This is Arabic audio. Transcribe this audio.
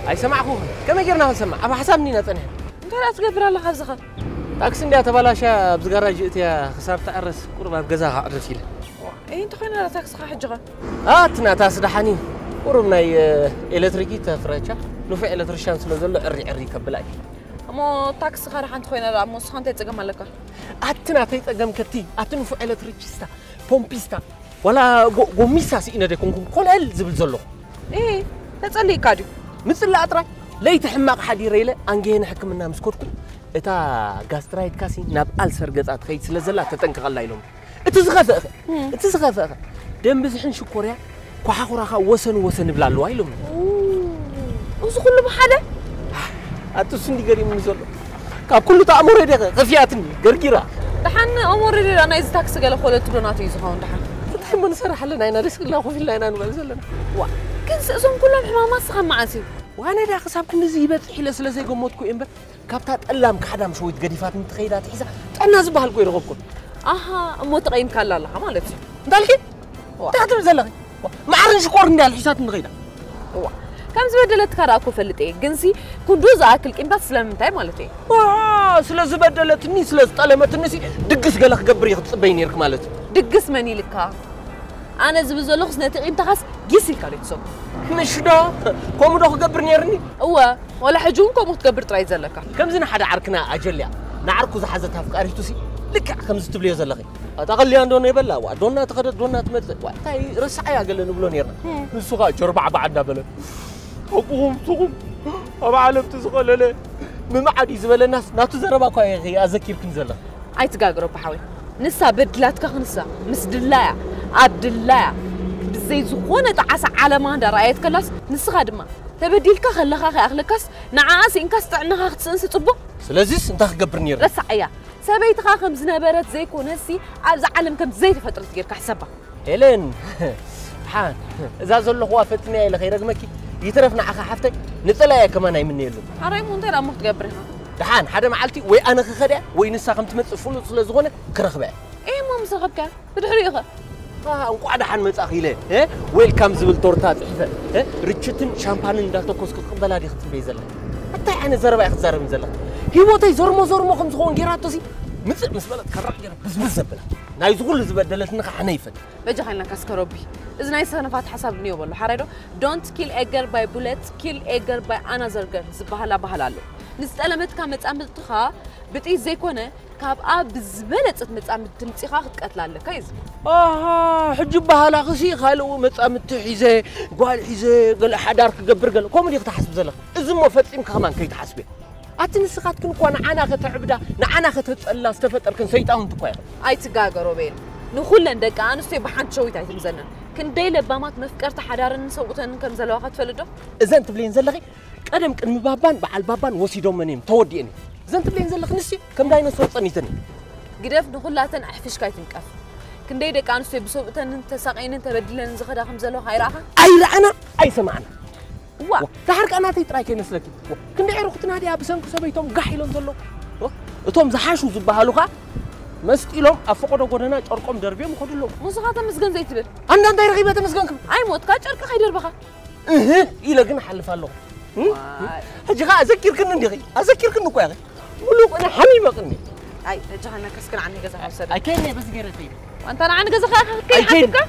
أي سمعكم كم يجرنا نسمع أبا حسابني نتنه أنت لا تقبل الله خبزك تاكسي اللي أتبالاشا بزجراج جئت يا خسارة تعرس قرب جزاها عرسيله إيه أنت خلينا لا تاكس حجة تنا تاسدحاني قربنا إلكتريكي تفرجة نفع إلكتريشان سلزل عري كبلاي مو تاكس خارج عند خوينا لا مو سخنت يتجمع لك أتنا تيتجمع كتير أتنفع إلكتريكيستا بومبيستا ولا قوميسا سينا دكون كل زبل زلو إيه تسألي كادي مثل لا أترى ليت حماق حدي ريله أنجينا حكمنا مسكوتكم إتا غاسترايت كاسي ناب ألسر قطعت خيط سلزلة تتنقل الله يلوم اتزغفه دم بزحن شكوريا كوحاخوراخا وسن بلالو يلوم وز كله بحدا أتوسن دي قريم مزول كاب كله تأمور يدك غفياتني قرقيرا دحن أمور يدي أنا إذا تاكس قال خولة تلوناتي يزخون دحن دحن من سرح لنا أنا رزق الله خوفي لنا نبالزلنا وا كنس أزون كلهم حمامات سخن معسي وأنا دا خساب كن زيبت حيلة سلسة قموتكو إمبر كابتات ألام كحدا مشوية قديفات متخيلات حيزة أنا زبها الكوي رغبكم مو تقيم كلا الله مالتي دالكي تقدر زلقي ما عرن شكور ندال حسات من غيره كم زبدلت كراكو فلتي جنسي كندوز أكل كم بس لم تاي مالتي سلا زبدلت ني سلا طالما تنسي دقس قالك قبري بين يرك مالتي دقس مني لك أنا زبزولو خصنا تقيم تخص جيسي كاريتسو مش دا كم ده قبرني يرني ولا حجونكم متكبر تراي زلك كم زين حدا عركنا أجليا نعركو زحزتها في قاريتوسي لك خمس تبلي زلقي أتقل أندون يبلا ودونا تقدر دونا تمثل وقتها رسعي أقل نبلون يرنا السوق جربع بعدنا بلا أبوهم سوق أبى علم تسقل له ما عادي زبل الناس ناتو زربا كوي غي أذكر كنزلا أي تجاجرو بحاول نسا بدلات كخنسا مسدلاء عبد الله بزي زخونة عسى على ما هذا رأيت كلاس نسا خدمة تبديل كخلها أخلكاس نعاس إنكاس تعنها تنس تطبق سلازيس أنت خبرني رسعيا سبيت خاخم زنبرت زي كونسي عاوز أعلم كم زي فترة غير كحسبها هيلين حان إذا زول له وافتني إلى غيرك مكي يترفنا عخا حفتك نطلع يا كمان يمني له هراي مونتي لا متقبرها دحان حدا معلتي وي أنا خخدع وي نسا خم تمت فلوس لزغونة كرخبع إيه ما مسخبك بدحريقة وقعد حن متأخي له إيه ويلكم زبل تورتات إيه ريتشتن شامبان دالتو كوسك قبلا دي ختم بيزله حتى أنا زربا ياخذ زرب مزله هيوتي زرمو خمس خون جيراتو سي مس بلد كرق جرا بس زبله ناي زغل زبدلت نخ حنيفن بجي خلينا كسكروبي إذا ناي سنفات حساب نيو والله حريدو don't kill a girl by bullets kill a girl by another girl زبهلا بهلالو نستلمت كامت عم تخا بتقي زي كونه كاب بزبلت متصامت تمصيخا تقتلاله كايز حجب بهلا خسي خالو متصامت حيزه قال حيزه قال حدار كغبر قال كومدي تحسب زلك ازمو فصيم كمان كيتحسبي أتنسخات كن كون عنا كتعبدا نعنا كتتصلا استفتر كن سيطان تكوي أي تجاجرو بين نخل عندك أنا سي بحنت شوي تاعي مزنا كن دايل بامات مفكرت حدارن سوقتن كم زلوا خد فلدو إذا أنت بلين زلقي قدم كن بابان بعل بابان وسيدهم منيم توديني إذا أنت بلين زلق نسي كم داينا صوتني تاني قدف نخلاتن أحفش كاي تنكف كن دايلك أنا سي بسوقتن أنت ساقين أنت بدلن زخدا خم زلوا خيراها أي لا أنا أي سمعنا تحرك أنا تيتراك نسلك كن دايرو ختنا دي أبسنكو سبيتهم قحيلهم زلوا أتوم زحاشو زبهالوها مستيلهم أفقدوا قدنا أرقام دربيهم خدلهم مسخات مسجن زي تبر أنا داير غيبة مسجنكم أي موت كاتشر كخير بخا إيه لكن حلف الله هجها أذكر كنا ندي أذكر كنا كويس ولو أنا حميمة كني أي هجها أنا كسكن عني جزاء حسد أكيد بس غير فيه وأنت أنا عني جزاء كي حتبقى